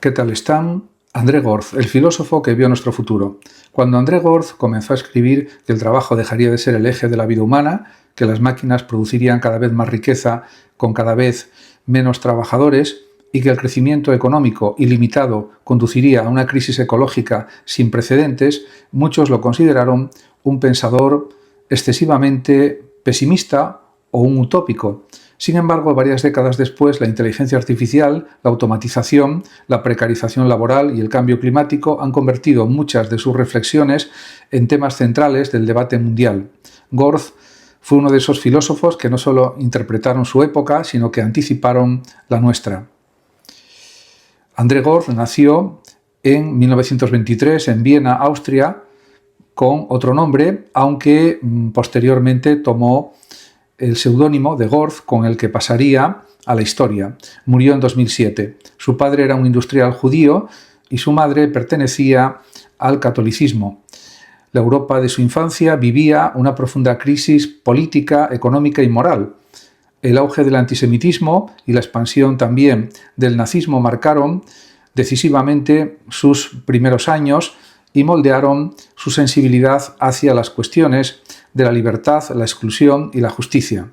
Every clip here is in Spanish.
¿Qué tal están? André Gorz, el filósofo que vio nuestro futuro. Cuando André Gorz comenzó a escribir que el trabajo dejaría de ser el eje de la vida humana, que las máquinas producirían cada vez más riqueza con cada vez menos trabajadores y que el crecimiento económico ilimitado conduciría a una crisis ecológica sin precedentes, muchos lo consideraron un pensador excesivamente pesimista o un utópico. Sin embargo, varias décadas después, la inteligencia artificial, la automatización, la precarización laboral y el cambio climático han convertido muchas de sus reflexiones en temas centrales del debate mundial. Gorz fue uno de esos filósofos que no solo interpretaron su época, sino que anticiparon la nuestra. André Gorz nació en 1923 en Viena, Austria, con otro nombre, aunque posteriormente tomó el seudónimo de Gorz con el que pasaría a la historia. Murió en 2007. Su padre era un industrial judío y su madre pertenecía al catolicismo. La Europa de su infancia vivía una profunda crisis política, económica y moral. El auge del antisemitismo y la expansión también del nazismo marcaron decisivamente sus primeros años y moldearon su sensibilidad hacia las cuestiones de la libertad, la exclusión y la justicia.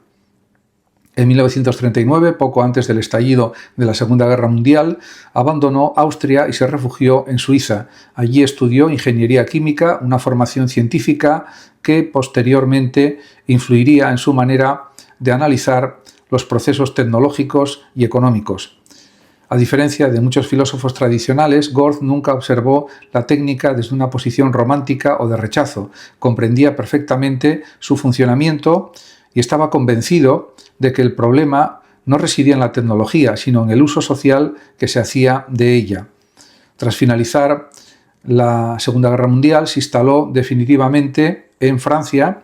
En 1939, poco antes del estallido de la Segunda Guerra Mundial, abandonó Austria y se refugió en Suiza. Allí estudió ingeniería química, una formación científica que posteriormente influiría en su manera de analizar los procesos tecnológicos y económicos. A diferencia de muchos filósofos tradicionales, Gorz nunca observó la técnica desde una posición romántica o de rechazo. Comprendía perfectamente su funcionamiento y estaba convencido de que el problema no residía en la tecnología, sino en el uso social que se hacía de ella. Tras finalizar la Segunda Guerra Mundial, se instaló definitivamente en Francia.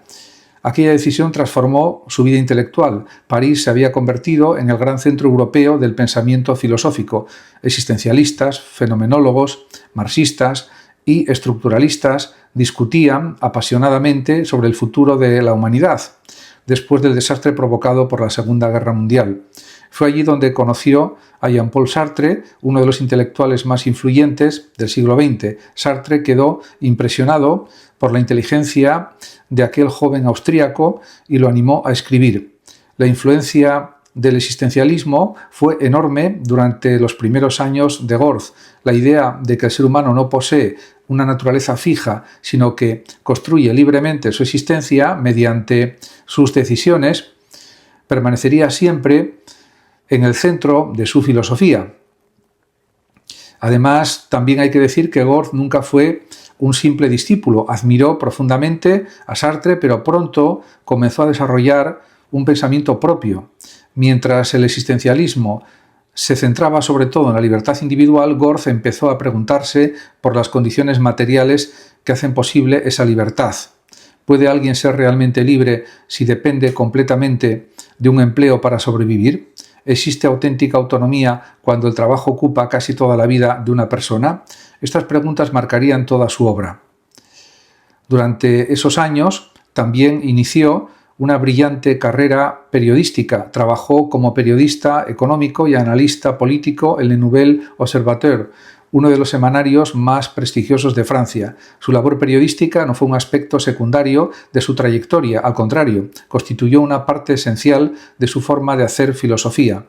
Aquella decisión transformó su vida intelectual. París se había convertido en el gran centro europeo del pensamiento filosófico. Existencialistas, fenomenólogos, marxistas y estructuralistas discutían apasionadamente sobre el futuro de la humanidad, después del desastre provocado por la Segunda Guerra Mundial. Fue allí donde conoció a Jean-Paul Sartre, uno de los intelectuales más influyentes del siglo XX. Sartre quedó impresionado por la inteligencia de aquel joven austríaco y lo animó a escribir. La influencia del existencialismo fue enorme durante los primeros años de Gorz. La idea de que el ser humano no posee una naturaleza fija, sino que construye libremente su existencia mediante sus decisiones, permanecería siempre en el centro de su filosofía. Además, también hay que decir que Gorz nunca fue un simple discípulo. Admiró profundamente a Sartre, pero pronto comenzó a desarrollar un pensamiento propio. Mientras el existencialismo se centraba sobre todo en la libertad individual, Gorz empezó a preguntarse por las condiciones materiales que hacen posible esa libertad. ¿Puede alguien ser realmente libre si depende completamente de un empleo para sobrevivir? ¿Existe auténtica autonomía cuando el trabajo ocupa casi toda la vida de una persona? Estas preguntas marcarían toda su obra. Durante esos años también inició una brillante carrera periodística. Trabajó como periodista económico y analista político en Le Nouvel Observateur, uno de los semanarios más prestigiosos de Francia. Su labor periodística no fue un aspecto secundario de su trayectoria, al contrario, constituyó una parte esencial de su forma de hacer filosofía.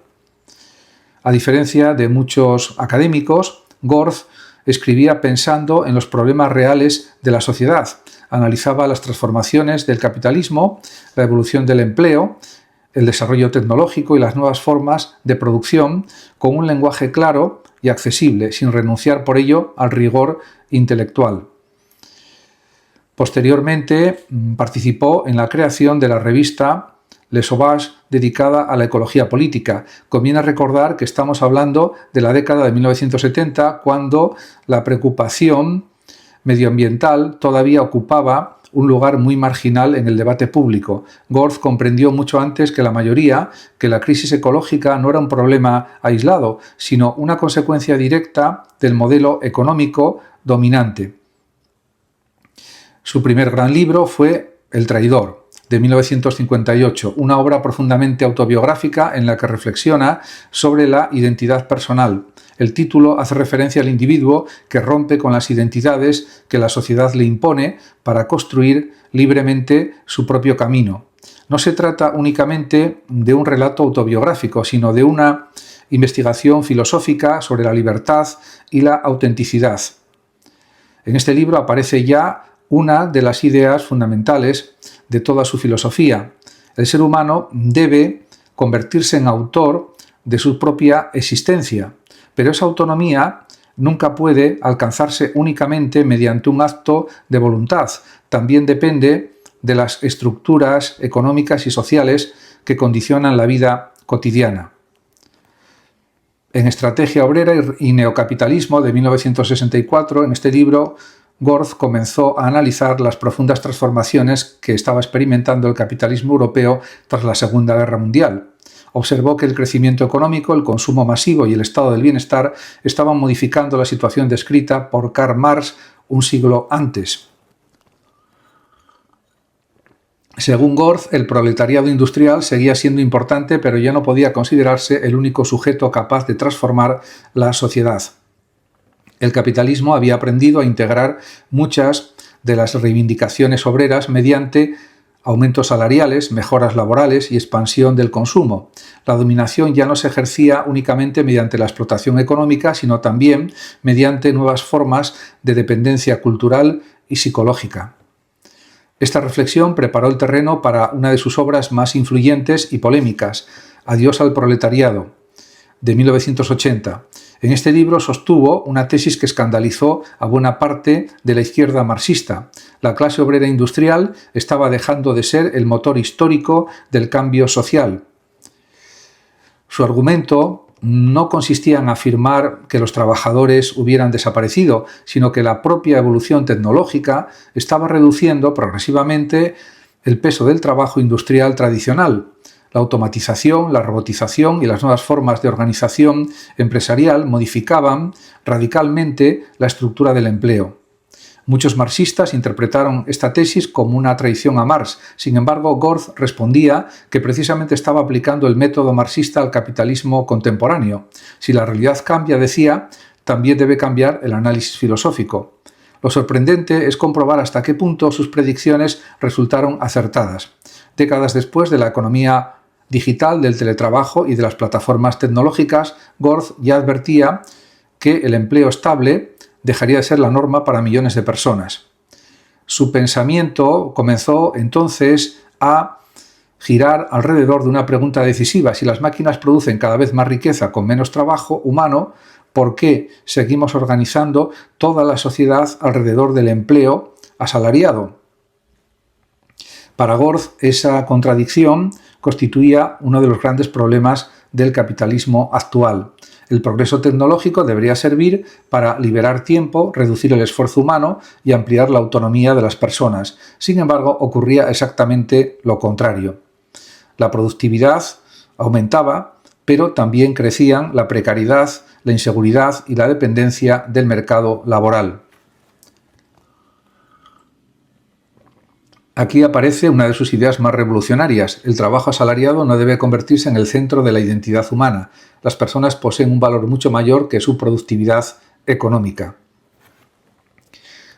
A diferencia de muchos académicos, Gorz escribía pensando en los problemas reales de la sociedad. Analizaba las transformaciones del capitalismo, la evolución del empleo, el desarrollo tecnológico y las nuevas formas de producción con un lenguaje claro y accesible, sin renunciar por ello al rigor intelectual. Posteriormente participó en la creación de la revista Le Sauvage, dedicada a la ecología política. Conviene recordar que estamos hablando de la década de 1970, cuando la preocupación medioambiental todavía ocupaba un lugar muy marginal en el debate público. Gorz comprendió mucho antes que la mayoría que la crisis ecológica no era un problema aislado, sino una consecuencia directa del modelo económico dominante. Su primer gran libro fue El traidor, de 1958, una obra profundamente autobiográfica en la que reflexiona sobre la identidad personal. El título hace referencia al individuo que rompe con las identidades que la sociedad le impone para construir libremente su propio camino. No se trata únicamente de un relato autobiográfico, sino de una investigación filosófica sobre la libertad y la autenticidad. En este libro aparece ya una de las ideas fundamentales de toda su filosofía. El ser humano debe convertirse en autor de su propia existencia, pero esa autonomía nunca puede alcanzarse únicamente mediante un acto de voluntad. También depende de las estructuras económicas y sociales que condicionan la vida cotidiana. En Estrategia obrera y neocapitalismo de 1964, en este libro, Gorz comenzó a analizar las profundas transformaciones que estaba experimentando el capitalismo europeo tras la Segunda Guerra Mundial. Observó que el crecimiento económico, el consumo masivo y el estado del bienestar estaban modificando la situación descrita por Karl Marx un siglo antes. Según Gorz, el proletariado industrial seguía siendo importante, pero ya no podía considerarse el único sujeto capaz de transformar la sociedad. El capitalismo había aprendido a integrar muchas de las reivindicaciones obreras mediante aumentos salariales, mejoras laborales y expansión del consumo. La dominación ya no se ejercía únicamente mediante la explotación económica, sino también mediante nuevas formas de dependencia cultural y psicológica. Esta reflexión preparó el terreno para una de sus obras más influyentes y polémicas, Adiós al proletariado, de 1980. En este libro sostuvo una tesis que escandalizó a buena parte de la izquierda marxista. La clase obrera industrial estaba dejando de ser el motor histórico del cambio social. Su argumento no consistía en afirmar que los trabajadores hubieran desaparecido, sino que la propia evolución tecnológica estaba reduciendo progresivamente el peso del trabajo industrial tradicional. La automatización, la robotización y las nuevas formas de organización empresarial modificaban radicalmente la estructura del empleo. Muchos marxistas interpretaron esta tesis como una traición a Marx. Sin embargo, Gorz respondía que precisamente estaba aplicando el método marxista al capitalismo contemporáneo. Si la realidad cambia, decía, también debe cambiar el análisis filosófico. Lo sorprendente es comprobar hasta qué punto sus predicciones resultaron acertadas. Décadas después de la economía digital, del teletrabajo y de las plataformas tecnológicas, Gorz ya advertía que el empleo estable dejaría de ser la norma para millones de personas. Su pensamiento comenzó entonces a girar alrededor de una pregunta decisiva. Si las máquinas producen cada vez más riqueza con menos trabajo humano, ¿por qué seguimos organizando toda la sociedad alrededor del empleo asalariado? Para Gorz, esa contradicción constituía uno de los grandes problemas del capitalismo actual. El progreso tecnológico debería servir para liberar tiempo, reducir el esfuerzo humano y ampliar la autonomía de las personas. Sin embargo, ocurría exactamente lo contrario. La productividad aumentaba, pero también crecían la precariedad, la inseguridad y la dependencia del mercado laboral. Aquí aparece una de sus ideas más revolucionarias. El trabajo asalariado no debe convertirse en el centro de la identidad humana. Las personas poseen un valor mucho mayor que su productividad económica.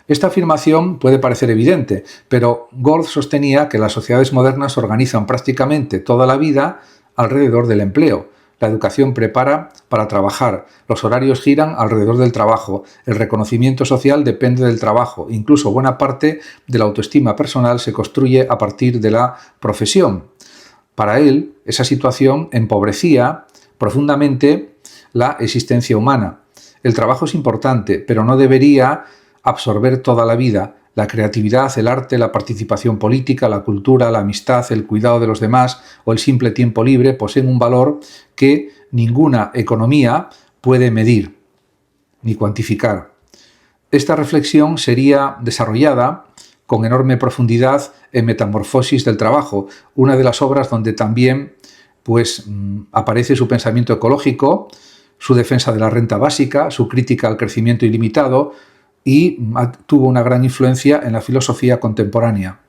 Esta afirmación puede parecer evidente, pero Gorz sostenía que las sociedades modernas se organizan prácticamente toda la vida alrededor del empleo. La educación prepara para trabajar, los horarios giran alrededor del trabajo, el reconocimiento social depende del trabajo, incluso buena parte de la autoestima personal se construye a partir de la profesión. Para él, esa situación empobrecía profundamente la existencia humana. El trabajo es importante, pero no debería absorber toda la vida. La creatividad, el arte, la participación política, la cultura, la amistad, el cuidado de los demás o el simple tiempo libre poseen un valor que ninguna economía puede medir ni cuantificar. Esta reflexión sería desarrollada con enorme profundidad en Metamorfosis del trabajo, una de las obras donde también aparece su pensamiento ecológico, su defensa de la renta básica, su crítica al crecimiento ilimitado, y tuvo una gran influencia en la filosofía contemporánea.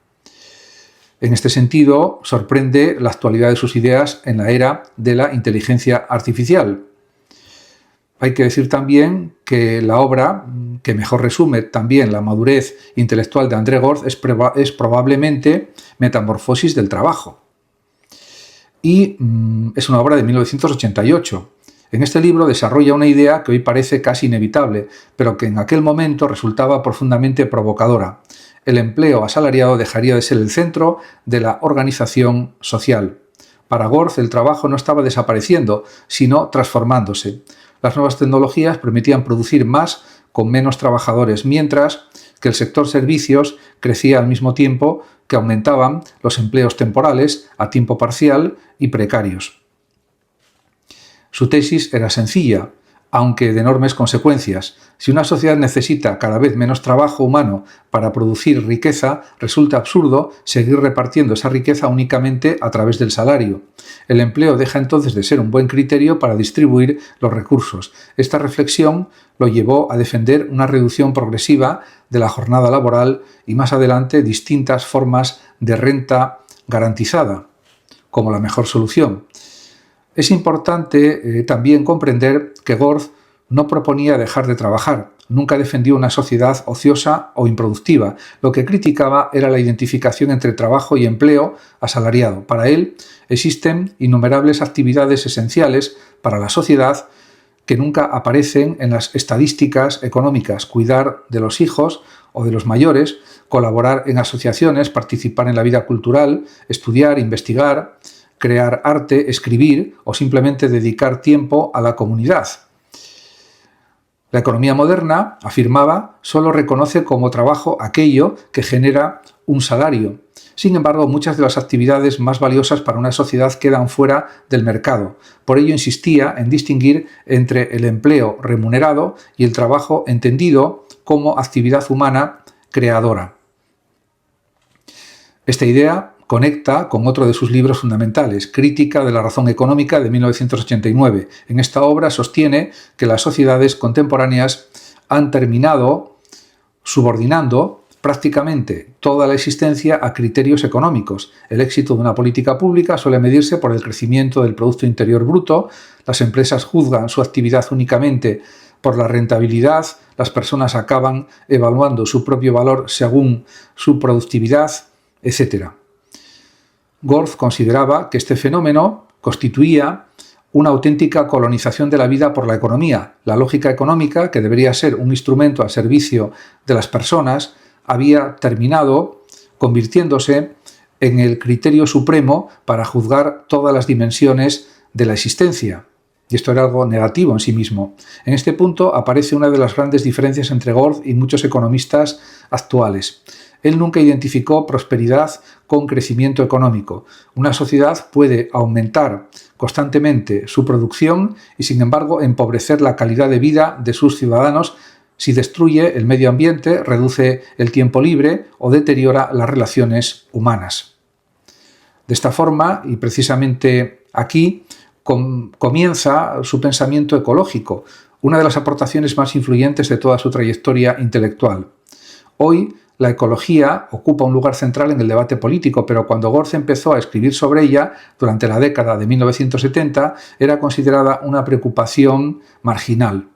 En este sentido, sorprende la actualidad de sus ideas en la era de la inteligencia artificial. Hay que decir también que la obra que mejor resume también la madurez intelectual de André Gorz es probablemente Metamorfosis del trabajo. Y es una obra de 1988. En este libro desarrolla una idea que hoy parece casi inevitable, pero que en aquel momento resultaba profundamente provocadora. El empleo asalariado dejaría de ser el centro de la organización social. Para Gorz, el trabajo no estaba desapareciendo, sino transformándose. Las nuevas tecnologías permitían producir más con menos trabajadores, mientras que el sector servicios crecía al mismo tiempo que aumentaban los empleos temporales a tiempo parcial y precarios. Su tesis era sencilla, aunque de enormes consecuencias. Si una sociedad necesita cada vez menos trabajo humano para producir riqueza, resulta absurdo seguir repartiendo esa riqueza únicamente a través del salario. El empleo deja entonces de ser un buen criterio para distribuir los recursos. Esta reflexión lo llevó a defender una reducción progresiva de la jornada laboral y más adelante distintas formas de renta garantizada como la mejor solución. Es importante también comprender que Gorz no proponía dejar de trabajar, nunca defendió una sociedad ociosa o improductiva. Lo que criticaba era la identificación entre trabajo y empleo asalariado. Para él existen innumerables actividades esenciales para la sociedad que nunca aparecen en las estadísticas económicas: cuidar de los hijos o de los mayores, colaborar en asociaciones, participar en la vida cultural, estudiar, investigar, crear arte, escribir o simplemente dedicar tiempo a la comunidad. La economía moderna, afirmaba, solo reconoce como trabajo aquello que genera un salario. Sin embargo, muchas de las actividades más valiosas para una sociedad quedan fuera del mercado. Por ello insistía en distinguir entre el empleo remunerado y el trabajo entendido como actividad humana creadora. Esta idea conecta con otro de sus libros fundamentales, Crítica de la razón económica, de 1989. En esta obra sostiene que las sociedades contemporáneas han terminado subordinando prácticamente toda la existencia a criterios económicos. El éxito de una política pública suele medirse por el crecimiento del Producto Interior Bruto, las empresas juzgan su actividad únicamente por la rentabilidad, las personas acaban evaluando su propio valor según su productividad, etc. Gorz consideraba que este fenómeno constituía una auténtica colonización de la vida por la economía. La lógica económica, que debería ser un instrumento al servicio de las personas, había terminado convirtiéndose en el criterio supremo para juzgar todas las dimensiones de la existencia. Y esto era algo negativo en sí mismo. En este punto aparece una de las grandes diferencias entre Gorz y muchos economistas actuales. Él nunca identificó prosperidad con crecimiento económico. Una sociedad puede aumentar constantemente su producción y, sin embargo, empobrecer la calidad de vida de sus ciudadanos si destruye el medio ambiente, reduce el tiempo libre o deteriora las relaciones humanas. De esta forma, y precisamente aquí, comienza su pensamiento ecológico, una de las aportaciones más influyentes de toda su trayectoria intelectual. Hoy, la ecología ocupa un lugar central en el debate político, pero cuando Gorz empezó a escribir sobre ella, durante la década de 1970, era considerada una preocupación marginal.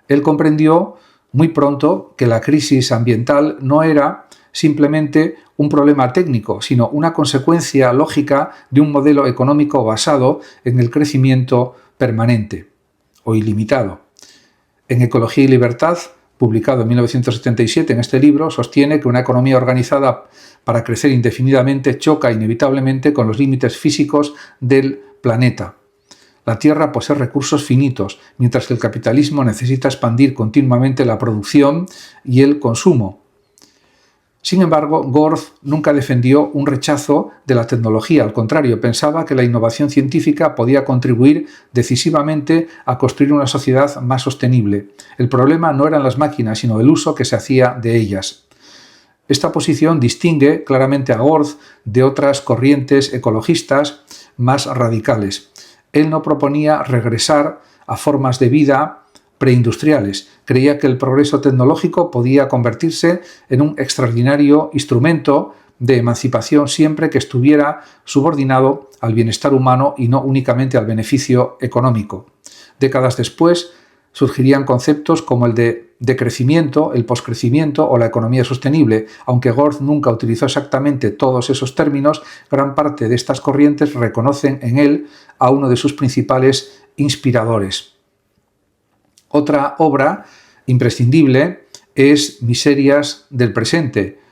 Él comprendió muy pronto que la crisis ambiental no era simplemente un problema técnico, sino una consecuencia lógica de un modelo económico basado en el crecimiento permanente o ilimitado. En Ecología y Libertad, publicado en 1977, en este libro, sostiene que una economía organizada para crecer indefinidamente choca inevitablemente con los límites físicos del planeta. La Tierra posee recursos finitos, mientras que el capitalismo necesita expandir continuamente la producción y el consumo. Sin embargo, Gorz nunca defendió un rechazo de la tecnología. Al contrario, pensaba que la innovación científica podía contribuir decisivamente a construir una sociedad más sostenible. El problema no eran las máquinas, sino el uso que se hacía de ellas. Esta posición distingue claramente a Gorz de otras corrientes ecologistas más radicales. Él no proponía regresar a formas de vida preindustriales. Creía que el progreso tecnológico podía convertirse en un extraordinario instrumento de emancipación siempre que estuviera subordinado al bienestar humano y no únicamente al beneficio económico. Décadas después, surgirían conceptos como el de decrecimiento, el poscrecimiento o la economía sostenible. Aunque Gorth nunca utilizó exactamente todos esos términos, gran parte de estas corrientes reconocen en él a uno de sus principales inspiradores. Otra obra imprescindible es Miserias del presente,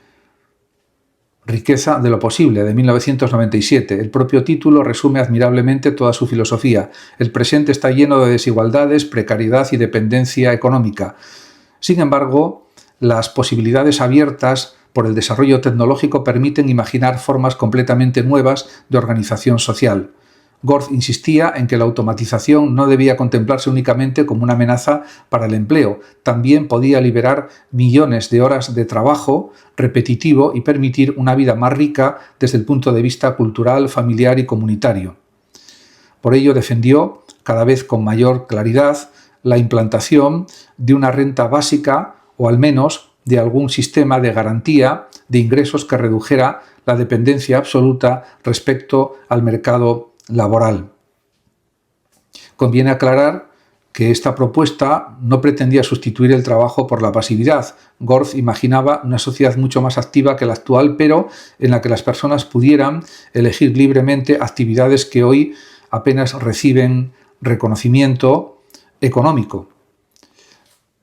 Riqueza de lo posible, de 1997. El propio título resume admirablemente toda su filosofía. El presente está lleno de desigualdades, precariedad y dependencia económica. Sin embargo, las posibilidades abiertas por el desarrollo tecnológico permiten imaginar formas completamente nuevas de organización social. Gorth insistía en que la automatización no debía contemplarse únicamente como una amenaza para el empleo, también podía liberar millones de horas de trabajo repetitivo y permitir una vida más rica desde el punto de vista cultural, familiar y comunitario. Por ello defendió, cada vez con mayor claridad, la implantación de una renta básica o al menos de algún sistema de garantía de ingresos que redujera la dependencia absoluta respecto al mercado laboral. Conviene aclarar que esta propuesta no pretendía sustituir el trabajo por la pasividad. Gorth imaginaba una sociedad mucho más activa que la actual, pero en la que las personas pudieran elegir libremente actividades que hoy apenas reciben reconocimiento económico.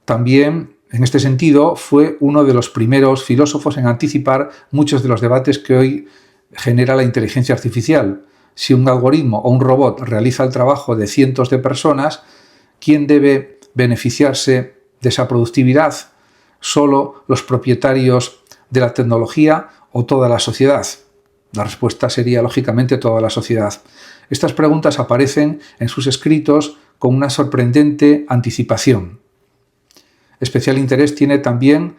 También, en este sentido, fue uno de los primeros filósofos en anticipar muchos de los debates que hoy genera la inteligencia artificial. Si un algoritmo o un robot realiza el trabajo de cientos de personas, ¿quién debe beneficiarse de esa productividad? ¿Solo los propietarios de la tecnología o toda la sociedad? La respuesta sería, lógicamente, toda la sociedad. Estas preguntas aparecen en sus escritos con una sorprendente anticipación. Especial interés tiene también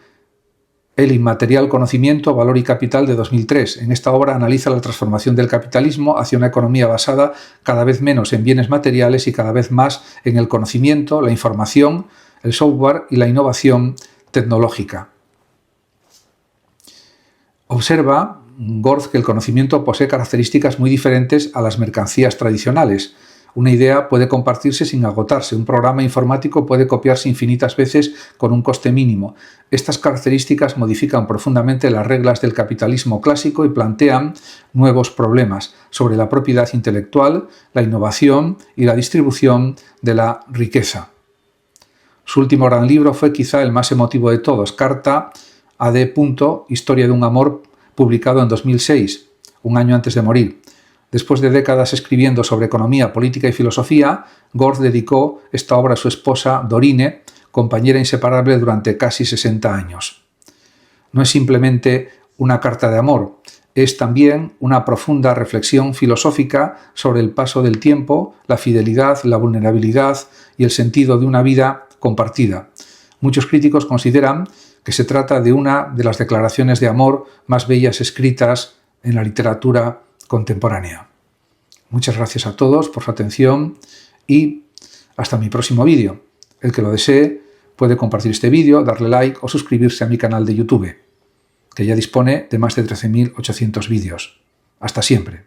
El inmaterial conocimiento, valor y capital de 2003. En esta obra analiza la transformación del capitalismo hacia una economía basada cada vez menos en bienes materiales y cada vez más en el conocimiento, la información, el software y la innovación tecnológica. Observa Gorth que el conocimiento posee características muy diferentes a las mercancías tradicionales. Una idea puede compartirse sin agotarse, un programa informático puede copiarse infinitas veces con un coste mínimo. Estas características modifican profundamente las reglas del capitalismo clásico y plantean nuevos problemas sobre la propiedad intelectual, la innovación y la distribución de la riqueza. Su último gran libro fue quizá el más emotivo de todos, Carta a D. Historia de un amor, publicado en 2006, un año antes de morir. Después de décadas escribiendo sobre economía, política y filosofía, Gorth dedicó esta obra a su esposa Dorine, compañera inseparable durante casi 60 años. No es simplemente una carta de amor, es también una profunda reflexión filosófica sobre el paso del tiempo, la fidelidad, la vulnerabilidad y el sentido de una vida compartida. Muchos críticos consideran que se trata de una de las declaraciones de amor más bellas escritas en la literatura contemporánea. Muchas gracias a todos por su atención y hasta mi próximo vídeo. El que lo desee puede compartir este vídeo, darle like o suscribirse a mi canal de YouTube, que ya dispone de más de 13.800 vídeos. Hasta siempre.